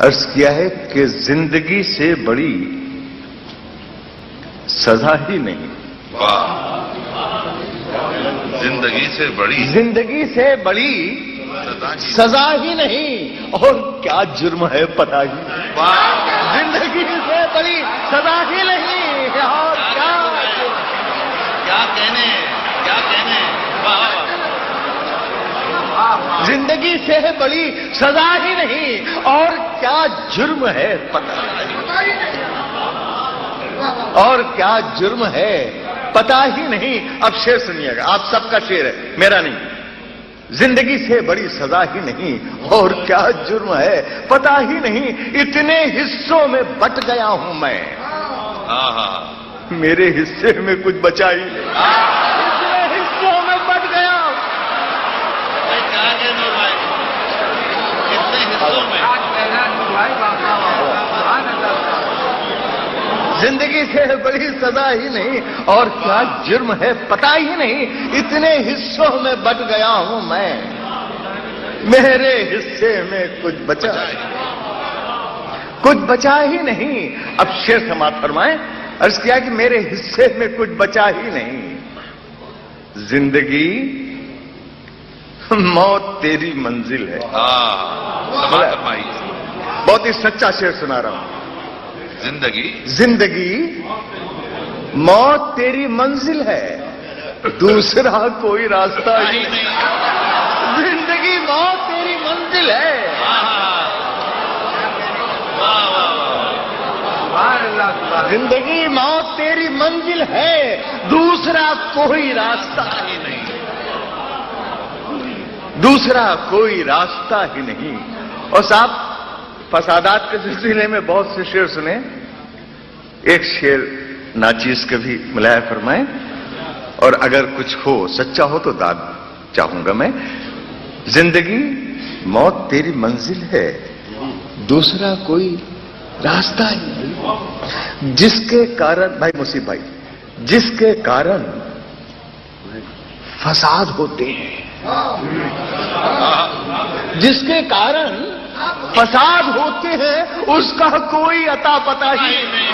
عرض کیا ہے کہ زندگی سے بڑی سزا ہی نہیں. زندگی سے بڑی سزا ہی نہیں، اور کیا جرم ہے پتہ ہی. زندگی سے بڑی سزا ہی نہیں، اور کیا کہنے. زندگی سے بڑی سزا ہی نہیں، اور کیا جرم ہے پتہ ہی نہیں. اب شعر سنیے گا، آپ سب کا شعر ہے، میرا نہیں. زندگی سے بڑی سزا ہی نہیں، اور کیا جرم ہے پتہ ہی نہیں. اتنے حصوں میں بٹ گیا ہوں میں، میرے حصے میں کچھ بچا ہی نہیں. اتنے حصوں میں بٹ گیا ہوں. زندگی سے بڑی سزا ہی نہیں، اور کیا جرم ہے پتہ ہی نہیں. اتنے حصوں میں بٹ گیا ہوں میں، میرے حصے میں کچھ بچا ہی نہیں. اب شعر سماعت فرمائیں. عرض کیا کہ میرے حصے میں کچھ بچا ہی نہیں. زندگی موت تیری منزل ہے. بہت ہی سچا شعر سنا رہا ہوں. زندگی موت تیری منزل ہے، دوسرا کوئی راستہ ہی نہیں. زندگی موت تیری منزل ہے. زندگی موت تیری منزل ہے، دوسرا کوئی راستہ ہی نہیں. اور صاحب فسادات کے سلسلے میں بہت سے شعر سنے. ایک شعر ناچیز کا بھی ملاحہ فرمائیں، اور اگر کچھ ہو سچا ہو تو داد چاہوں گا میں. زندگی موت تیری منزل ہے، دوسرا کوئی راستہ ہی نہیں. جس کے کارن بھائی مصیب بھائی، جس کے کارن فساد ہوتے ہیں، جس کے کارن فساد ہوتے ہیں، اس کا کوئی عطا پتہ ہی نہیں.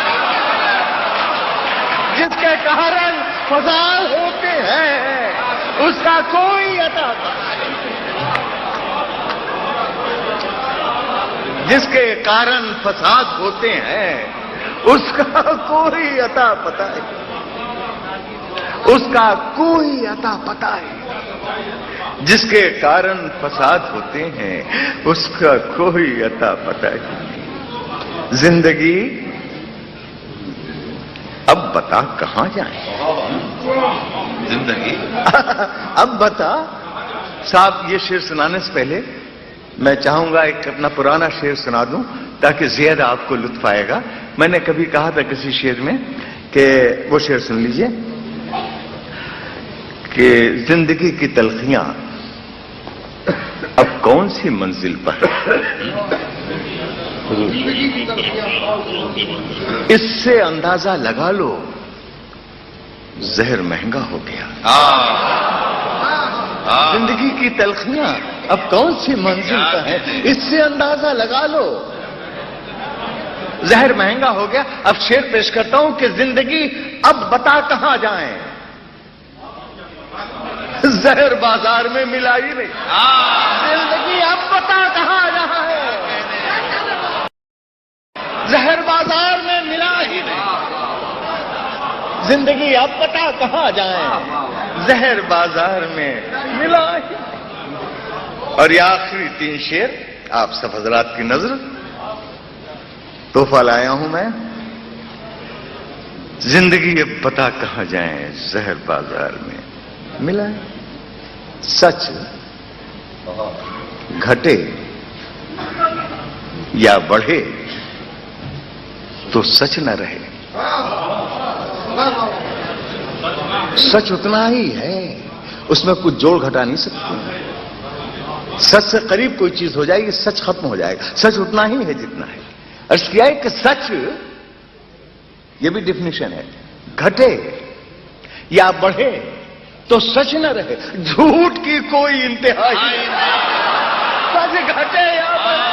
جس کے کارن فساد ہوتے ہیں، اس کا کوئی عطا پتہ نہیں. جس کے کارن فساد ہوتے ہیں، اس کا کوئی عطا پتہ ہے. اس کا کوئی عطا پتہ ہے. جس کے کارن فساد ہوتے ہیں، اس کا کوئی عطا پتہ ہے. زندگی اب بتا کہاں جائیں. زندگی اب بتا. صاحب یہ شعر سنانے سے پہلے میں چاہوں گا ایک اپنا پرانا شعر سنا دوں تاکہ زیادہ آپ کو لطف آئے گا. میں نے کبھی کہا تھا کسی شعر میں کہ وہ شعر سن لیجئے کہ زندگی کی تلخیاں اب کون سی منزل پر، اس سے اندازہ لگا لو زہر مہنگا ہو گیا. زندگی کی تلخیاں اب کون سی منزل پر ہیں، اس سے اندازہ لگا لو زہر مہنگا ہو گیا. اب شعر پیش کرتا ہوں کہ زندگی اب بتا کہاں جائیں، زہر بازار میں ملا ہی نہیں. زندگی اب بتا کہاں جائیں، زہر بازار میں ملا ہی نہیں. زندگی اب بتا کہاں جائیں، زہر بازار میں ملا ہی نہیں. اور یہ آخری 3 شعر آپ سب حضرات کی نظر تحفہ لایا ہوں میں. زندگی اب بتا کہاں جائیں، زہر بازار میں ملا ہے. سچ گھٹے یا بڑھے تو سچ نہ رہے. سچ اتنا ہی ہے، اس میں کچھ جوڑ گھٹا نہیں سکتے. سچ سے قریب کوئی چیز ہو جائے گی، سچ ختم ہو جائے گا. سچ اتنا ہی ہے جتنا ہے. عرض کیا ہے کہ سچ، یہ بھی ڈیفینیشن ہے، گھٹے یا بڑھے تو سچ نہ رہے. جھوٹ کی کوئی انتہا ہی نہیں. سچ گھٹے یا بڑھے